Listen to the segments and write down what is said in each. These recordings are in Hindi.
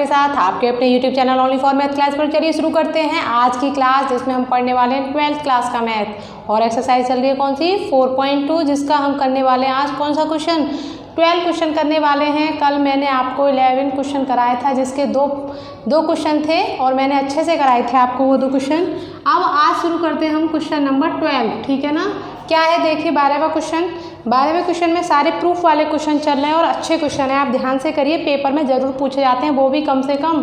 आपके साथ आपके अपने YouTube channel only for math class पर। चलिए शुरू करते हैं आज की क्लास, जिसमें हम पढ़ने वाले हैं 12th क्लास का मैथ और एक्सरसाइज चल रही है कौन सी 4.2, जिसका हम करने वाले हैं आज कौन सा क्वेश्चन 12 क्वेश्चन करने वाले हैं। कल मैंने आपको 11 क्वेश्चन कराया था, जिसके दो क्वेश्चन थे और मैंने अच्छे से कराए थे आपको वो 2 क्वेश्चन। अब आज शुरू करते हैं हम क्वेश्चन नंबर 12, ठीक है ना। क्या है देखिए 12वां क्वेश्चन। 12वें क्वेश्चन में सारे प्रूफ वाले क्वेश्चन चल रहे हैं और अच्छे क्वेश्चन हैं, आप ध्यान से करिए, पेपर में ज़रूर पूछे जाते हैं, वो भी कम से कम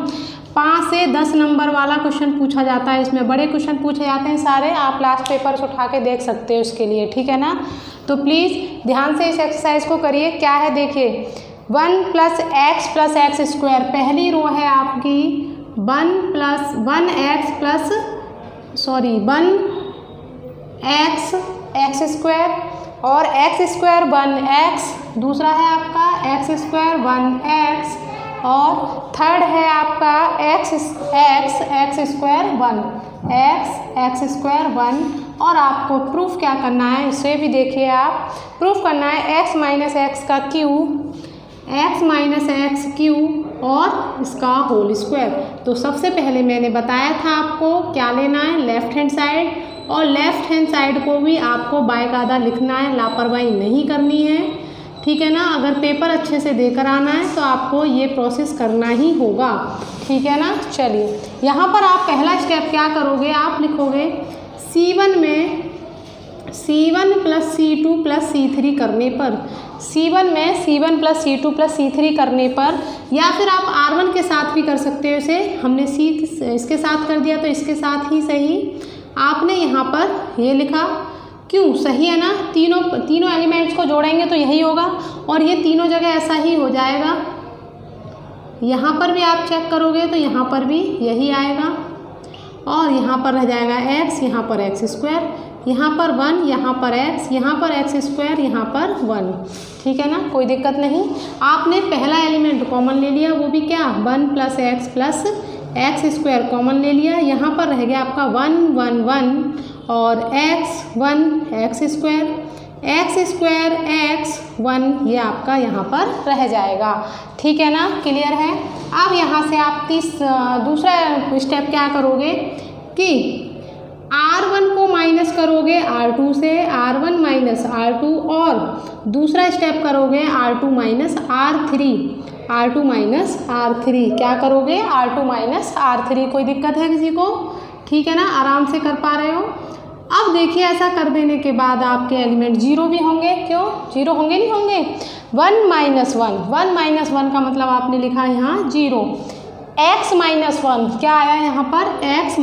5 से 10 नंबर वाला क्वेश्चन पूछा जाता है। इसमें बड़े क्वेश्चन पूछे जाते हैं सारे, आप लास्ट पेपर से उठा के देख सकते हो उसके लिए, ठीक है ना। तो प्लीज़ ध्यान से इस एक्सरसाइज को करिए। क्या है देखिए 1 + x + x², पहली रो है आपकी 1x और x² 1x, दूसरा है आपका x² 1x और थर्ड है आपका x² 1 और आपको प्रूफ क्या करना है इसे भी देखिए आप। प्रूफ करना है x - x का क्यूब और इसका होल स्क्वायर। तो सबसे पहले मैंने बताया था आपको क्या लेना है, लेफ्ट हैंड साइड, और लेफ्ट हैंड साइड को भी आपको बाकायदा लिखना है, लापरवाही नहीं करनी है, ठीक है ना। अगर पेपर अच्छे से देकर आना है तो आपको ये प्रोसेस करना ही होगा, ठीक है ना। चलिए यहाँ पर आप पहला स्टेप क्या करोगे, आप लिखोगे C1 में C1 + C2 + C3 करने पर, C1 में C1 + C2 + C3 करने पर, या फिर आप R1 के साथ भी कर सकते हो। इसे हमने इसके साथ कर दिया तो इसके साथ ही सही, आपने यहाँ पर ये लिखा, क्यों सही है ना। तीनों एलिमेंट्स को जोड़ेंगे तो यही होगा और ये तीनों जगह ऐसा ही हो जाएगा। यहाँ पर भी आप चेक करोगे तो यहाँ पर भी यही आएगा और यहाँ पर रह जाएगा x, यहाँ पर x², यहाँ पर 1, यहाँ पर x, यहाँ पर x², यहाँ पर 1, ठीक है ना, कोई दिक्कत नहीं। आपने पहला एलिमेंट कॉमन ले लिया, वो भी क्या 1 + x + x² कॉमन ले लिया। यहाँ पर रह गया आपका 1 1 1 और x1 x², ये आपका यहाँ पर रह जाएगा, ठीक है ना, क्लियर है। अब यहाँ से आप दूसरा स्टेप क्या करोगे कि R1 को माइनस करोगे R2 से, R1 - R2, और दूसरा स्टेप करोगे R2 - R3, क्या करोगे R2 - R3। कोई दिक्कत है किसी को, ठीक है ना, आराम से कर पा रहे हो। अब देखिए ऐसा कर देने के बाद आपके एलिमेंट 0 भी होंगे, क्यों 0 होंगे नहीं होंगे। 1 - 1 का मतलब आपने लिखा यहाँ 0। x - 1 क्या आया यहाँ पर x -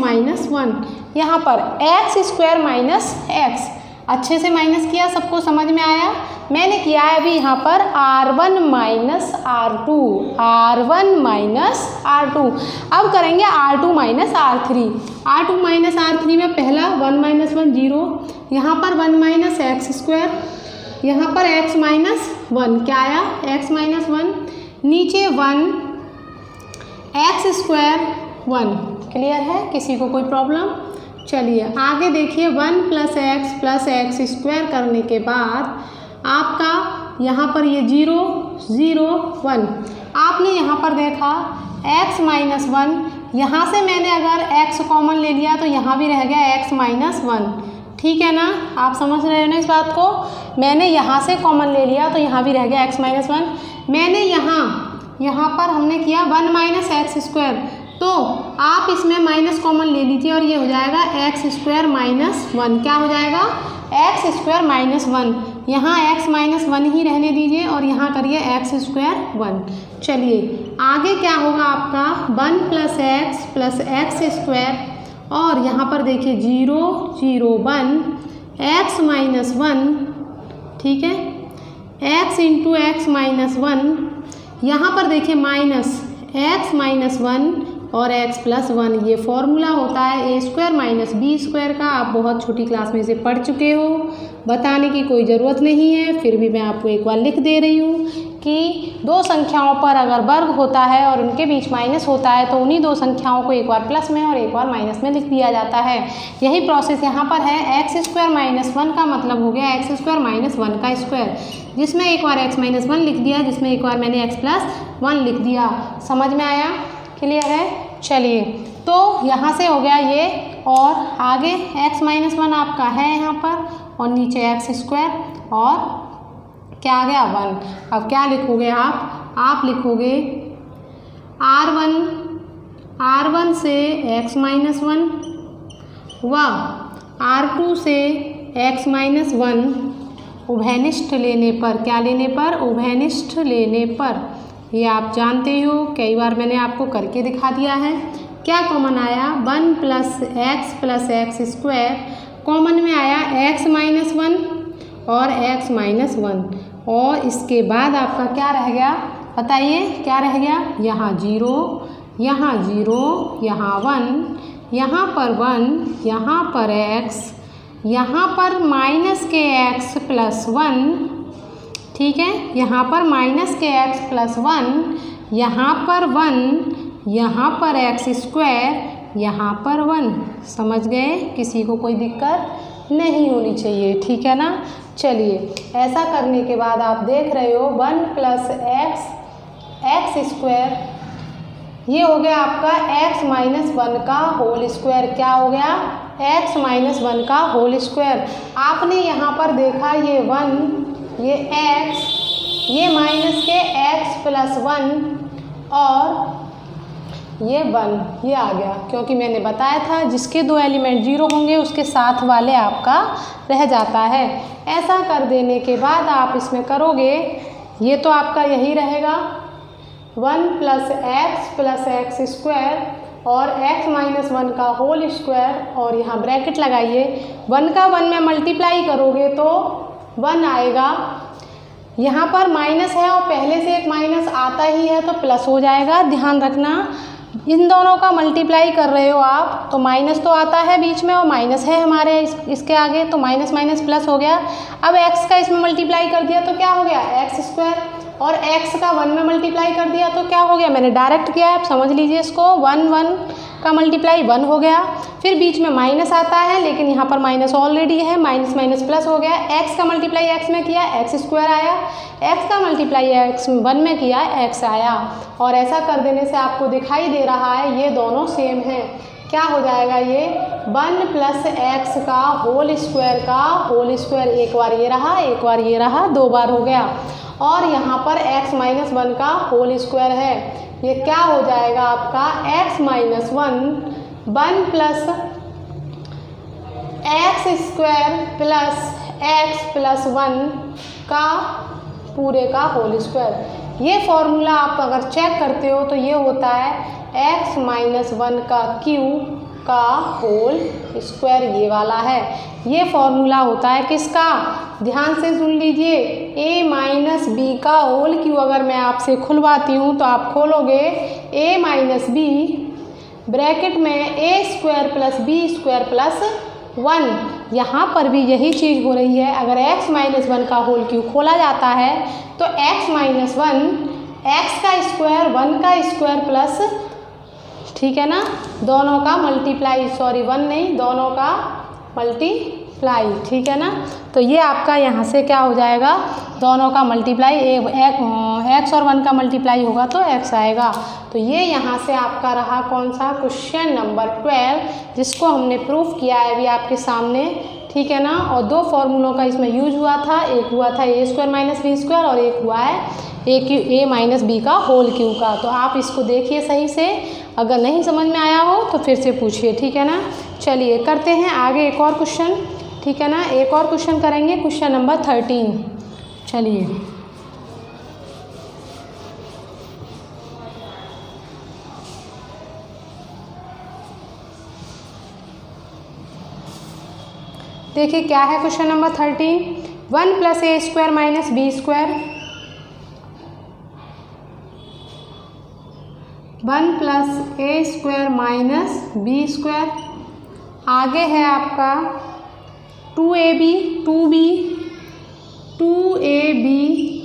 1, यहाँ पर x² - x, अच्छे से माइनस किया, सबको समझ में आया। मैंने किया है अभी यहाँ पर R1 - R2, अब करेंगे R2 - R3 में पहला 1 - 1 0, यहाँ पर 1 - x², यहाँ पर x - 1 क्या आया x - 1, नीचे 1 x² 1, क्लियर है, किसी को कोई प्रॉब्लम। चलिए आगे देखिए 1 + x + x² करने के बाद आपका यहाँ पर ये 0 0 1, आपने यहाँ पर देखा x - 1, यहाँ से मैंने अगर x कॉमन ले लिया तो यहाँ भी रह गया x - 1, ठीक है ना, आप समझ रहे हो ना इस बात को। मैंने यहाँ से कॉमन ले लिया तो यहाँ भी रह गया x - 1। मैंने यहाँ पर हमने किया 1 - x², तो आप इसमें माइनस कॉमन ले लीजिए और ये हो जाएगा x² - 1, क्या हो जाएगा x² - 1, यहाँ x - 1 ही रहने दीजिए और यहाँ करिए x² 1। चलिए आगे क्या होगा आपका 1 + x + x² और यहाँ पर देखिए 0 0 1 x - 1, ठीक है, x × x - 1, यहाँ पर देखिए माइनस x - 1 और x + 1, ये फॉर्मूला होता है a² - b² का। आप बहुत छोटी क्लास में इसे पढ़ चुके हो, बताने की कोई ज़रूरत नहीं है, फिर भी मैं आपको एक बार लिख दे रही हूँ कि 2 संख्याओं पर अगर वर्ग होता है और उनके बीच माइनस होता है तो उन्हीं 2 संख्याओं को एक बार प्लस में और एक बार माइनस में लिख दिया जाता है। यही प्रोसेस यहाँ पर है। x² - 1 का मतलब हो गया x² - 1 का स्क्वायर, जिसमें एक बार x - 1 लिख दिया, जिसमें एक बार मैंने x + 1 लिख दिया। समझ में आया? क्लियर है। चलिए तो यहाँ से हो गया ये, और आगे x माइनस 1 आपका है यहाँ पर, और नीचे x स्क्वायर, और क्या आ गया 1। अब क्या लिखोगे आप लिखोगे R1 से x माइनस 1 व R2 से x माइनस 1 उभयनिष्ठ लेने पर, क्या लेने पर, उभयनिष्ठ लेने पर, ये आप जानते हो, कई बार मैंने आपको करके दिखा दिया है। क्या कॉमन आया, 1 प्लस एक्स स्क्वायर, कॉमन में आया x माइनस 1 और x माइनस 1, और इसके बाद आपका क्या रह गया बताइए, क्या रह गया, यहाँ 0, यहाँ 0, यहाँ 1, यहाँ पर 1, यहाँ पर x, यहाँ पर माइनस के x प्लस 1, ठीक है, यहाँ पर माइनस के x प्लस 1, यहाँ पर 1, यहाँ पर x स्क्वायर, यहाँ पर 1। समझ गए, किसी को कोई दिक्कत नहीं होनी चाहिए, ठीक है ना। चलिए ऐसा करने के बाद आप देख रहे हो 1 प्लस एक्स स्क्वायर, ये हो गया आपका x माइनस 1 का होल स्क्वायर। क्या हो गया, x माइनस 1 का होल स्क्वायर। आपने यहाँ पर देखा ये 1, ये x, ये माइनस के x प्लस 1 और ये 1, ये आ गया, क्योंकि मैंने बताया था जिसके दो एलिमेंट 0 होंगे उसके साथ वाले आपका रह जाता है। ऐसा कर देने के बाद आप इसमें करोगे, ये तो आपका यही रहेगा 1 प्लस एक्स स्क्वायर और x माइनस 1 का होल स्क्वायर, और यहाँ ब्रैकेट लगाइए, 1 का 1 में मल्टीप्लाई करोगे तो 1 आएगा। यहाँ पर माइनस है और पहले से एक माइनस आता ही है तो प्लस हो जाएगा। ध्यान रखना, इन दोनों का मल्टीप्लाई कर रहे हो आप तो माइनस तो आता है बीच में और माइनस है हमारे इसके आगे, तो माइनस माइनस प्लस हो गया। अब x का इसमें मल्टीप्लाई कर दिया तो क्या हो गया, एक्स स्क्वायर, और x का 1 में मल्टीप्लाई कर दिया तो क्या हो गया, मैंने डायरेक्ट किया है, आप समझ लीजिए इसको, 1 का मल्टीप्लाई 1 हो गया। फिर बीच में माइनस आता है लेकिन यहाँ पर माइनस ऑलरेडी है, माइनस माइनस प्लस हो गया। x का मल्टीप्लाई x में किया, एक्स स्क्वायर आया, x का मल्टीप्लाई x 1 में किया, x आया। और ऐसा कर देने से आपको दिखाई दे रहा है ये दोनों सेम हैं। क्या हो जाएगा, ये 1 प्लस एक्स का होल स्क्वायर, एक बार ये रहा, एक बार ये रहा, 2 बार हो गया। और यहाँ पर x माइनस 1 का होल स्क्वायर है, ये क्या हो जाएगा आपका x minus 1 plus x square plus x plus 1 का पूरे का होल स्क्वायर। ये फॉर्मूला आप अगर चेक करते हो तो ये होता है x माइनस 1 का क्यूब का होल स्क्वायर, ये वाला है। ये फॉर्मूला होता है किसका, ध्यान से सुन लीजिए, a माइनस बी का होल क्यूब। अगर मैं आपसे खुलवाती हूँ तो आप खोलोगे a माइनस बी ब्रैकेट में a square plus b square plus 1। यहाँ पर भी यही चीज़ हो रही है। अगर x माइनस 1 का होल क्यूब खोला जाता है तो x माइनस 1 x का स्क्वायर 1 का स्क्वायर प्लस, ठीक है ना, दोनों का मल्टीप्लाई, सॉरी 1 नहीं, दोनों का मल्टीप्लाई, ठीक है ना। तो ये आपका यहाँ से क्या हो जाएगा, दोनों का मल्टीप्लाई, x और 1 का मल्टीप्लाई होगा तो x आएगा। तो ये यहाँ से आपका रहा कौन सा, क्वेश्चन नंबर 12, जिसको हमने प्रूफ किया है अभी आपके सामने, ठीक है ना। और 2 फॉर्मूलों का इसमें यूज हुआ था, एक हुआ था a square minus B square और एक हुआ है a माइनस बी का होल क्यूब का। तो आप इसको देखिए सही से, अगर नहीं समझ में आया हो तो फिर से पूछिए, ठीक है ना। चलिए करते हैं आगे एक और क्वेश्चन, ठीक है ना, एक और क्वेश्चन करेंगे, क्वेश्चन नंबर 13। चलिए देखिए क्या है question number 13, 1 plus A square minus B square, 1 plus A square minus B square, आगे है आपका 2ab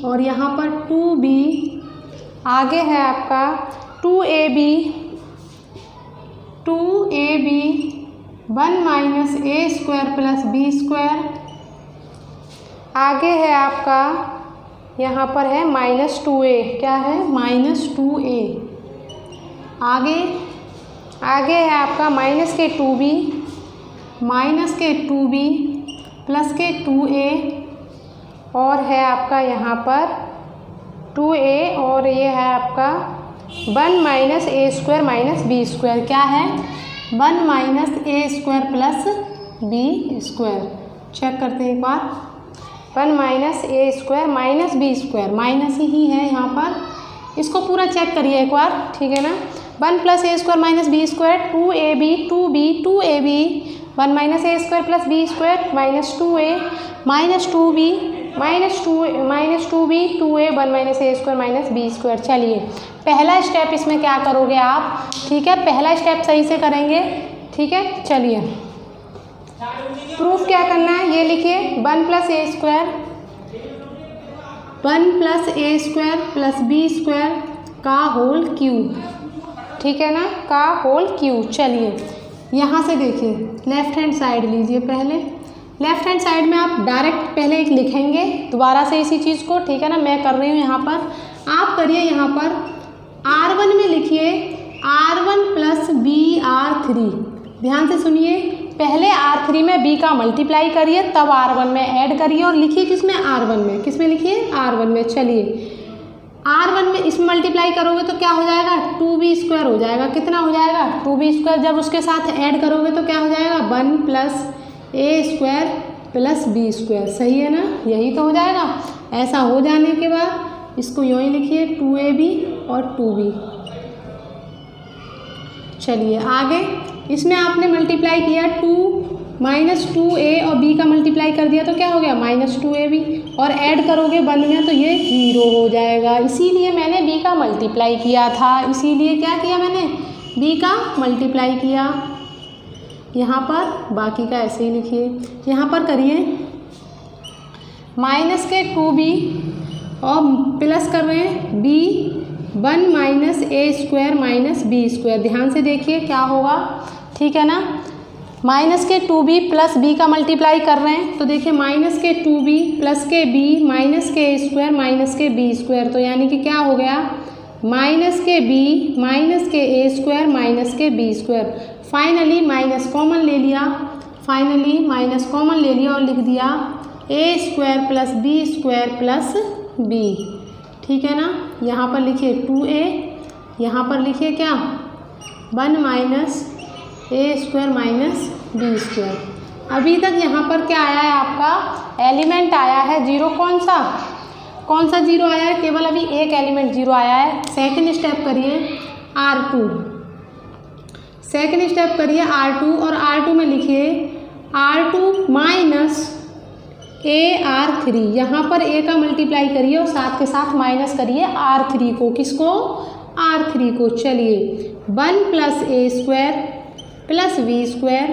और यहाँ पर 2b, आगे है आपका 2ab 1 माइनस ए स्क्वायर प्लस बी स्क्वायर, आगे है आपका यहाँ पर है -2a, क्या है -2a, आगे है आपका माइनस के 2b प्लस के 2a और है आपका यहाँ पर 2a और ये है आपका 1 minus a square minus b square. क्या है? 1 minus a square plus b square. Check करते हैं एक बार। 1 minus a square minus b square, minus ही है यहाँ पर। इसको पूरा चेक करिए एक बार, ठीक है ना। 1 plus a square minus b square 2ab 1 minus a square plus b square minus 2a minus 2b minus 2b 2a 1 minus a square minus b square. चलिए पहला स्टेप इसमें क्या करोगे आप, ठीक है, पहला स्टेप सही से करेंगे, ठीक है। चलिए प्रूफ क्या करना है ये लिखिए। 1 plus a square plus b square का होल क्यूब, ठीक है ना, का होल क्यूब। चलिए यहाँ से देखिए, लेफ्ट हैंड साइड लीजिए। पहले लेफ्ट हैंड साइड में आप डायरेक्ट पहले एक लिखेंगे दोबारा से इसी चीज़ को, ठीक है ना। मैं कर रही हूँ यहाँ पर, आप करिए। यहाँ पर R1 में लिखिए R1 प्लस BR3। ध्यान से सुनिए, पहले R3 में B का मल्टीप्लाई करिए, तब R1 में ऐड करिए और लिखिए किसमें, R1 में। किसमें लिखिए? R1 में। चलिए R1 में इसमें मल्टीप्लाई करोगे तो क्या हो जाएगा, 2b स्क्वायर हो जाएगा। कितना हो जाएगा? 2b square. जब उसके साथ ऐड करोगे तो क्या हो जाएगा, 1 plus a square plus b square. सही है ना, यही तो हो जाएगा। ऐसा हो जाने के बाद इसको यूँ ही लिखिए 2ab और 2b। चलिए आगे, इसमें आपने मल्टीप्लाई किया 2 माइनस 2a और b का मल्टीप्लाई कर दिया तो क्या हो गया, माइनस 2ab और ऐड करोगे 1 में तो ये 0 हो जाएगा। इसीलिए मैंने b का मल्टीप्लाई किया था, इसीलिए क्या किया मैंने, b का मल्टीप्लाई किया। यहाँ पर बाकी का ऐसे ही लिखिए। यहाँ पर करिए माइनस के 2b और प्लस कर रहे हैं b 1 minus a square minus b square. ध्यान से देखिए क्या होगा, ठीक है ना। माइनस के 2b प्लस b का मल्टीप्लाई कर रहे हैं तो देखिए माइनस के 2b प्लस के b माइनस के a स्क्वायर माइनस के b स्क्वायर। तो यानी कि क्या हो गया, माइनस के b माइनस के a स्क्वायर माइनस के b square. Finally minus common ले लिया, और लिख दिया a square plus b square plus b, ठीक है ना। यहाँ पर लिखिए 2a, यहाँ पर लिखिए क्या, 1 minus a square minus b square. अभी तक यहाँ पर क्या आया है, आपका एलिमेंट आया है 0। कौन सा 0 आया है, केवल अभी एक एलिमेंट 0 आया है। सेकंड स्टेप करिए R2 और R2 में लिखिए R2 माइनस AR3। यहाँ पर a का मल्टीप्लाई करिए और साथ के साथ माइनस करिए R3 को। किसको, R3 को। चलिए 1 plus a square plus b square.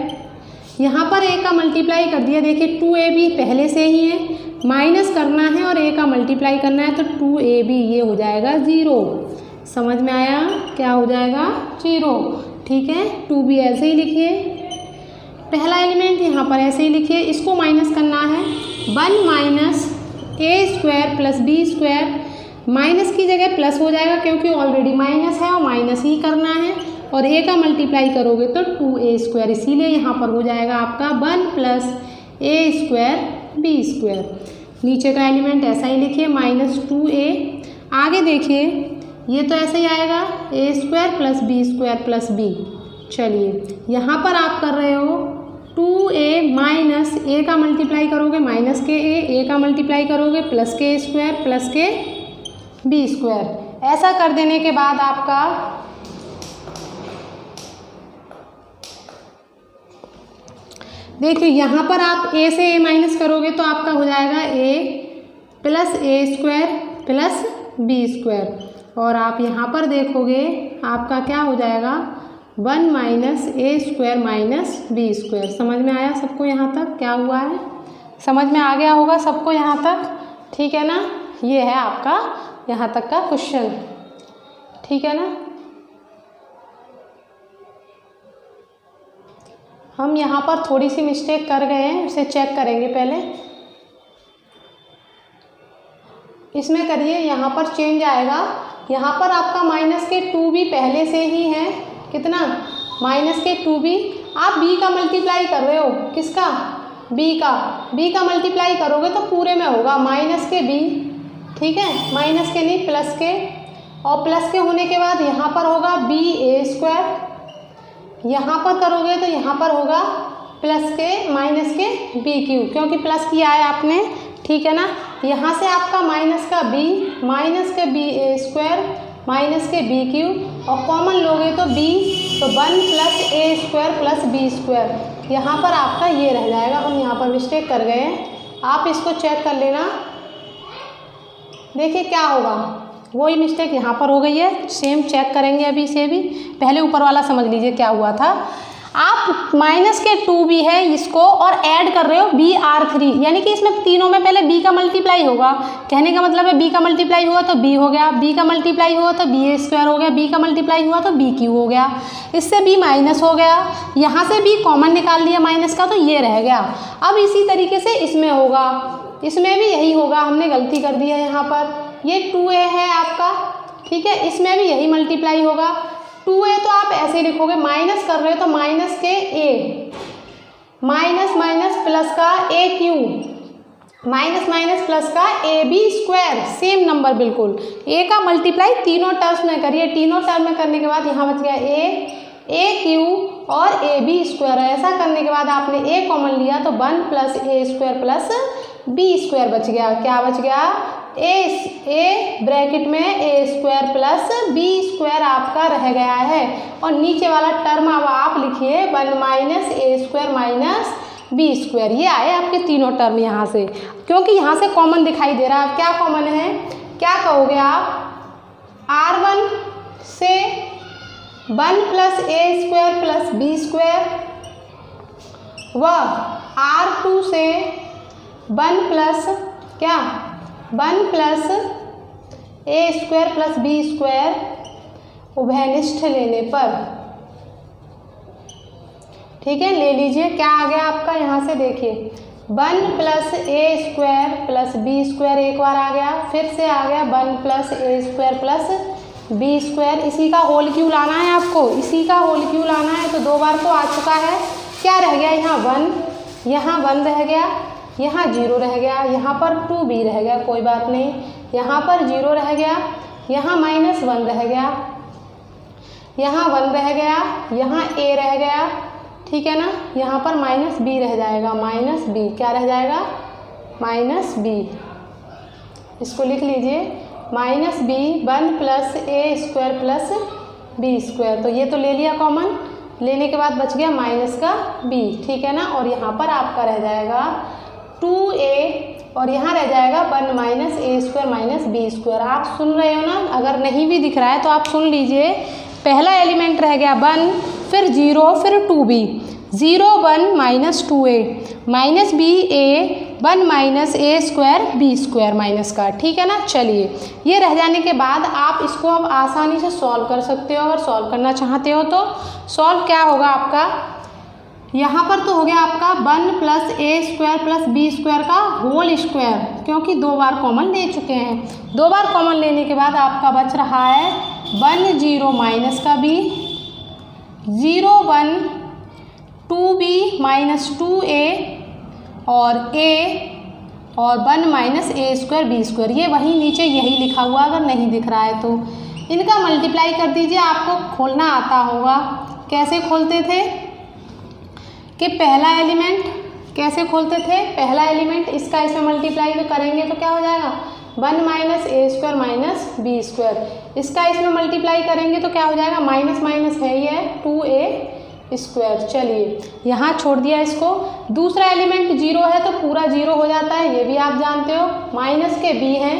यहाँ पर a का मल्टीप्लाई कर दिया, देखिए 2ab पहले से ही है, माइनस करना है और a का मल्टीप्लाई करना है तो 2ab ये हो जाएगा 0। समझ में आया, क्या हो जाएगा, 0, ठीक है। 2b ऐसे ही लिखिए, पहला एलिमेंट यहाँ पर ऐसे ही लिखिए। इसको माइनस करना है, 1 minus a square plus b square. Minus की जगह प्लस हो जाएगा क्योंकि ऑलरेडी माइनस है और माइनस ही करना है, और a का मल्टीप्लाई करोगे तो 2a स्क्वायर। इसीलिए यहाँ पर हो जाएगा आपका 1 plus a square b square. नीचे का एलिमेंट ऐसा ही लिखिए, माइनस 2a। आगे देखिए ये तो ऐसे ही आएगा, a square plus b square plus b। चलिए यहाँ पर आप कर रहे हो 2a माइनस a का मल्टीप्लाई करोगे माइनस के a का मल्टीप्लाई करोगे प्लस के स्क्वायर प्लस के b स्क्वायर। ऐसा कर देने के बाद आपका देखिए यहाँ पर आप a से a माइनस करोगे तो आपका हो जाएगा a plus a square plus b square. और आप यहाँ पर देखोगे आपका क्या हो जाएगा, 1 minus a square minus b square. समझ में आया सबको यहाँ तक क्या हुआ है, समझ में आ गया होगा सबको यहाँ तक, ठीक है ना। ये है आपका यहाँ तक का क्वेश्चन, ठीक है ना। हम यहाँ पर थोड़ी सी मिस्टेक कर गए हैं, उसे चेक करेंगे पहले। इसमें करिए, यहाँ पर चेंज आएगा यहाँ पर आपका माइनस के 2b पहले से ही है, कितना, माइनस के 2b। आप b का मल्टीप्लाई कर रहे हो, किसका, b का मल्टीप्लाई करोगे तो पूरे में होगा माइनस के b, ठीक है, माइनस के नहीं प्लस के, और प्लस के होने के बाद यहाँ पर होगा ba², यहाँ पर करोगे तो यहाँ पर होगा प्लस के माइनस के bq, क्योंकि प्लस किया है आपने, ठीक है ना। यहाँ से आपका माइनस का b, माइनस के ba² माइनस के bq, और कॉमन लोगे तो b, तो 1 + a² + b², यहाँ पर आपका ये रह जाएगा। हम यहाँ पर मिस्टेक कर गए हैं, आप इसको चेक कर लेना, देखिए क्या होगा, वही मिस्टेक यहाँ पर हो गई है, सेम चेक करेंगे अभी से भी। पहले ऊपर वाला समझ लीजिए क्या हुआ था। आप माइनस के 2b है इसको और ऐड कर रहे हो br3, यानी कि इसमें तीनों में पहले b का मल्टीप्लाई होगा। कहने का मतलब है b का मल्टीप्लाई हुआ तो b हो गया, b का मल्टीप्लाई हुआ तो ba² हो गया, b का मल्टीप्लाई हुआ तो bq हो गया, इससे b माइनस हो गया, यहाँ से b कॉमन निकाल लिया माइनस का, तो ये रह गया। अब इसी तरीके से इसमें होगा, इसमें भी यही होगा, हमने गलती कर दी है यहाँ पर, ये 2a है आपका, ठीक है, इसमें भी यही मल्टीप्लाई होगा। 2a तो आप ऐसे लिखोगे, माइनस कर रहे हो तो माइनस के a, माइनस माइनस प्लस का aq, माइनस माइनस प्लस का ab², सेम नंबर बिल्कुल। a का मल्टीप्लाई तीनों टर्म्स में करिए, तीनों टर्म में करने के बाद यहाँ बच गया a, aq और ab²। ऐसा करने के बाद आपने a कॉमन लिया तो 1 + a² + b² बच गया। क्या बच गया, a ब्रैकेट में a² + b² आपका रह गया है, और नीचे वाला टर्म अब आप लिखिए 1 - a² - b²। ये आए आपके तीनों टर्म यहाँ से, क्योंकि यहाँ से कॉमन दिखाई दे रहा है। क्या कॉमन है, क्या कहोगे आप, r1 से 1 + a² + b² व r2 से 1 + क्या, 1 + a² + b² उभयनिष्ठ लेने पर, ठीक है, ले लीजिए। क्या आ गया आपका, यहाँ से देखिए 1 + a² + b² एक बार आ गया, फिर से आ गया 1 + a² + b²। इसी का होल क्यों लाना है आपको, इसी का होल क्यों लाना है, तो 2 बार तो आ चुका है। क्या रह गया, यहाँ 1, यहाँ 1 रह गया, यहाँ 0 रह गया, यहाँ पर 2b रह गया, कोई बात नहीं, यहाँ पर 0 रह गया, यहाँ -1 रह गया, यहाँ 1 रह गया, यहाँ a रह गया, ठीक है ना, यहाँ पर -b रह जाएगा, -b, क्या रह जाएगा, -b, इसको लिख लीजिए, -b 1 + a² + b²। तो ये तो ले लिया कॉमन, लेने के बाद बच गया माइनस का b, ठीक है ना, और यहाँ पर आपका रह जाएगा 2a, और यहाँ रह जाएगा 1 - a² - b²। आप सुन रहे हो ना, अगर नहीं भी दिख रहा है तो आप सुन लीजिए। पहला एलिमेंट रह गया 1, फिर 0, फिर 2b, 0 1 - 2a -ba 1 - a² b² minus का, ठीक है ना। चलिए, ये रह जाने के बाद आप इसको अब आसानी से सॉल्व कर सकते हो। अगर सॉल्व करना चाहते हो तो सॉल्व क्या होगा आपका, यहाँ पर तो हो गया आपका 1 + a² + b² का होल स्क्वायर, क्योंकि 2 बार कॉमन ले चुके हैं। 2 बार कॉमन लेने के बाद आपका बच रहा है 1 0 माइनस का b, 0 1 2b - 2a और a और 1 - a² b²। ये वहीं नीचे यही लिखा हुआ, अगर नहीं दिख रहा है तो इनका मल्टीप्लाई कर दीजिए। आपको खोलना आता होगा, कैसे खोलते थे कि पहला एलिमेंट कैसे खोलते थे, पहला एलिमेंट इसका इसमें मल्टीप्लाई तो करेंगे तो क्या हो जाएगा 1 - a² - b²। इसका इसमें मल्टीप्लाई करेंगे तो क्या हो जाएगा, माइनस माइनस है ये 2a²। चलिए, यहाँ छोड़ दिया इसको। दूसरा एलिमेंट 0 है तो पूरा 0 हो जाता है, ये भी आप जानते हो। माइनस के b है,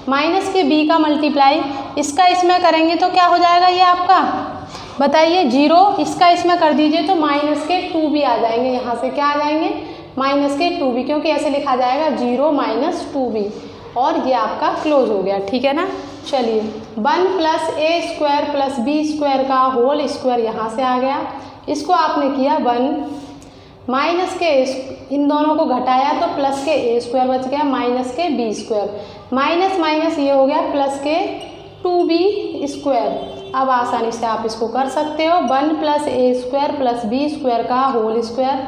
माइनस के b का मल्टीप्लाई इसका इसमें करेंगे तो क्या हो जाएगा, ये आपका बताइए 0, इसका इसमें कर दीजिए तो माइनस के 2b आ जाएंगे। यहाँ से क्या आ जाएंगे, माइनस के 2b, क्योंकि ऐसे लिखा जाएगा 0 - 2b, और ये आपका क्लोज हो गया, ठीक है ना। चलिए, 1 + a² + b² का होल स्क्वायर यहाँ से आ गया। इसको आपने किया 1 माइनस के, इन दोनों को घटाया तो प्लस के a² बच गया, माइनस के b², माइनस माइनस ये हो गया प्लस के 2b²। अब आसानी से आप इसको कर सकते हो। 1 + a² + b² का होल स्क्वायर।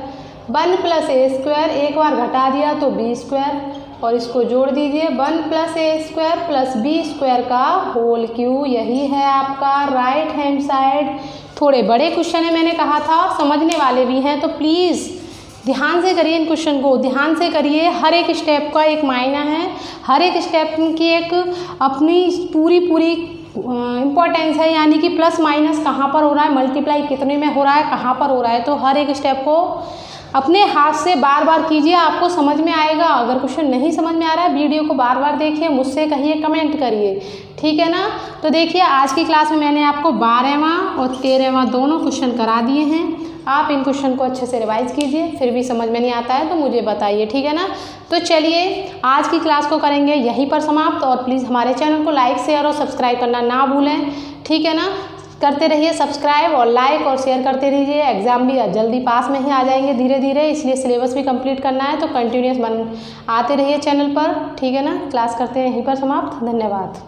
1 + a², एक बार घटा दिया तो b² और इसको जोड़ दीजिए 1 + a² + b² का होल क्यूब। यही है आपका राइट हैंड साइड। थोड़े बड़े क्वेश्चन है, मैंने कहा था, और समझने वाले भी हैं, तो प्लीज़ ध्यान से करिए इन क्वेश्चन को, ध्यान से करिए। हर एक स्टेप का एक मायना है, हर एक स्टेप की एक अपनी पूरी इम्पोर्टेंस है, यानी कि प्लस माइनस कहाँ पर हो रहा है, मल्टीप्लाई कितने में हो रहा है, कहाँ पर हो रहा है। तो हर एक स्टेप को अपने हाथ से बार बार कीजिए, आपको समझ में आएगा। अगर क्वेश्चन नहीं समझ में आ रहा है, वीडियो को बार बार देखिए, मुझसे कहिए, कमेंट करिए, ठीक है ना। तो देखिए आज की क्लास में मैंने आपको 12वां और 13वां दोनों क्वेश्चन करा दिए हैं। आप इन क्वेश्चन को अच्छे से रिवाइज कीजिए, फिर भी समझ में नहीं आता है तो मुझे बताइए, ठीक है ना। तो चलिए आज की क्लास को करेंगे यहीं पर समाप्त, और प्लीज़ हमारे चैनल को लाइक, शेयर और सब्सक्राइब करना ना भूलें, ठीक है ना। करते रहिए सब्सक्राइब और लाइक और शेयर करते रहिए। एग्ज़ाम भी जल्दी पास में ही आ जाएंगे धीरे धीरे, इसलिए सिलेबस भी कंप्लीट करना है, तो कंटिन्यूस आते रहिए चैनल पर, ठीक है ना। क्लास करते हैं यहीं पर समाप्त। धन्यवाद।